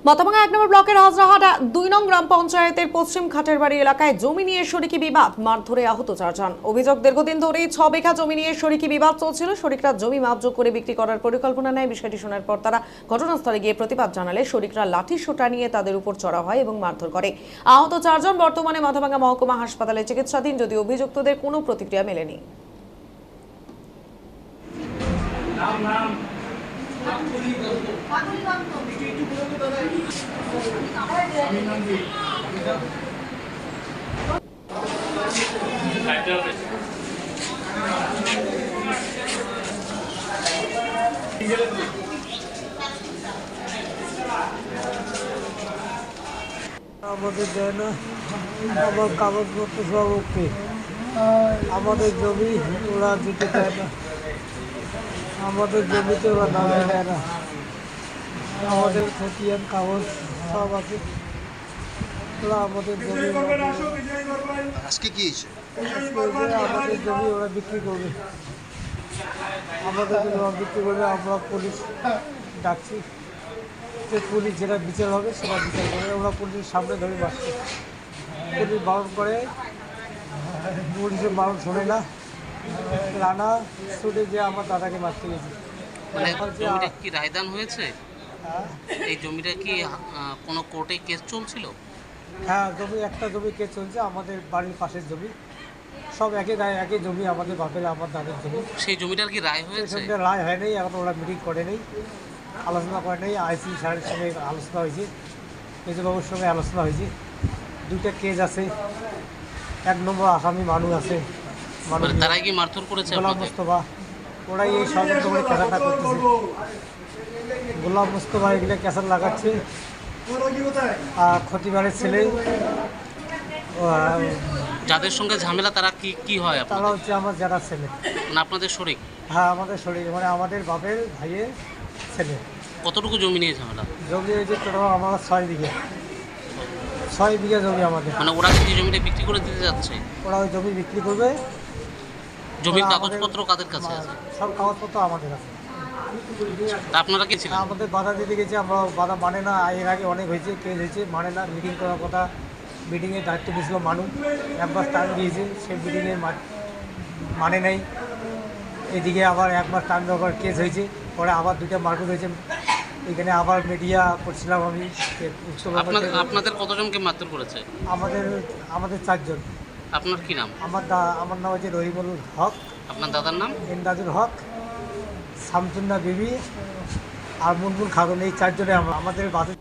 মাথাভাঙা ১ নম্বর ব্লকের হাজরাহাট ২ নং গ্রাম পঞ্চায়েতের পশ্চিম খাটেরবাড়ি এলাকায় জমি নিয়ে শরিকি বিবাদ, মারধরে আহত ৪ জন। অভিযোগ, দীর্ঘদিন ধরেই ৬ বিঘা জমি নিয়ে শরিকি বিবাদ চলছিল। শরিকরা জমি মাপজোক করে বিক্রি করার পরিকল্পনা নেয়। বিষয়টি শোনার পর তারা ঘটনাস্থলে গিয়ে প্রতিবাদ জানালে শরিকরা লাঠি সোঁটা নিয়ে তাদের উপর চড়া হয় এবং মারধর করে। আহত ৪ জন বর্তমানে মাথাভাঙা মহকুমা হাসপাতালে চিকিৎসাধীন, যদিও অভিযুক্তদের কোনো প্রতিক্রিয়া মেলেনি। আমাদের দেয় না, আমার কাগজপত্র সব ওকে, আমাদের জমি ওরা দিতে দেয় না, আমাদের জমিতে ওরা নামে দেয় না, আমাদের খতিয়ান কাগজ সব আছে, ওরা আমাদের জমি আজকে কি হয়েছে? আমাদের জমি ওরা বিক্রি করবে, আমাদের জমি ওরা বিক্রি করবে। আমরা পুলিশ ডাকছি, যে পুলিশ যেটা বিচার হবে সেটা বিচার করে। ওরা পুলিশের সামনে ধরে বাঁচছে, পুলিশ বারণ করে, পুলিশের বারণ শোনে না, রানা ছুটে যে আমার দাদাকে মারতে গেছে। মানে জমিটা কি রায়দান হয়েছে? হ্যাঁ, এই জমিটা কি কোনো কোর্টে কেস চলছিল? হ্যাঁ, জমি একটা জমি কেস চলছে, আমাদের বাড়ির পাশের জমি, সব একই গায়ে একই জমি, আমাদের বাপের আমার দাদের জমি। সেই জমিটার কি রায় হয়েছে? সেটা রায় হয় নাই, এখন ওরা মিটিং করে নেই, আলোচনা করে নেই। আইসি স্যারের সঙ্গে আলোচনা হয়েছে, মেজবাবুর সঙ্গে আলোচনা হয়েছে। দুইটা কেস আছে, 1 নম্বর আসামি মানুষ আছে, মানে তারাই কি মারধর করেছে গোলাম আপনাদের? মোস্তফা, ওরাই এই ষড়যন্ত্র করে ক্যাসারটা করতেছে। গোলাম মোস্তফা এগুলো ক্যাসার লাগাচ্ছে, আর ক্ষতিবারের ছেলে যাদের সঙ্গে ঝামেলা তারা কি কি হয় তারা আপনাদের? হচ্ছে আমার যারা ছেলে। মানে আপনাদের শরিক? হ্যাঁ, আমাদের শরীর, মানে আমাদের বাপের ভাইয়ের ছেলে। কতটুকু জমি নিয়ে ঝামেলা? জমি হয়েছে টোটাল আমার 6 বিঘা, 6 বিঘা জমি আমাদের। মানে ওরা কি জমিটা বিক্রি করে দিতে যাচ্ছে? ওরা ওই জমি বিক্রি করবে। জমির ওরা কাগজপত্র কাদের কাছে আছে? সব কাগজপত্র আমাদের আছে। তা আপনারা কি ছিলেন? আমাদের বাধা দিতে গেছে, আমরা বাধা মানে না। এর আগে অনেক হয়েছে, কেস হয়েছে, মানে না। মিটিং করার কথা, মিটিংয়ের দায়িত্ব দিয়েছিল মানুষ, একবার টাইম দিয়েছে, সে মিটিংয়ে মানে নেই। এদিকে আবার একবার টাইম দেওয়ার কেস হয়েছে, পরে আবার 2টা মারপিট হয়েছে। এখানে আবার মিডিয়া করছিলাম আমি। আপনাদের কতজনকে মারধর করেছে? আমাদের 4 জন। আপনার কি নাম? আমার নাম হচ্ছে রহিমুল হক, আপনার দাদার নাম? ইমদাদুল হক, শামসুন্না বিবি আর মুনমুন খাতুন। এই 4 জনে আমাদের বাসে।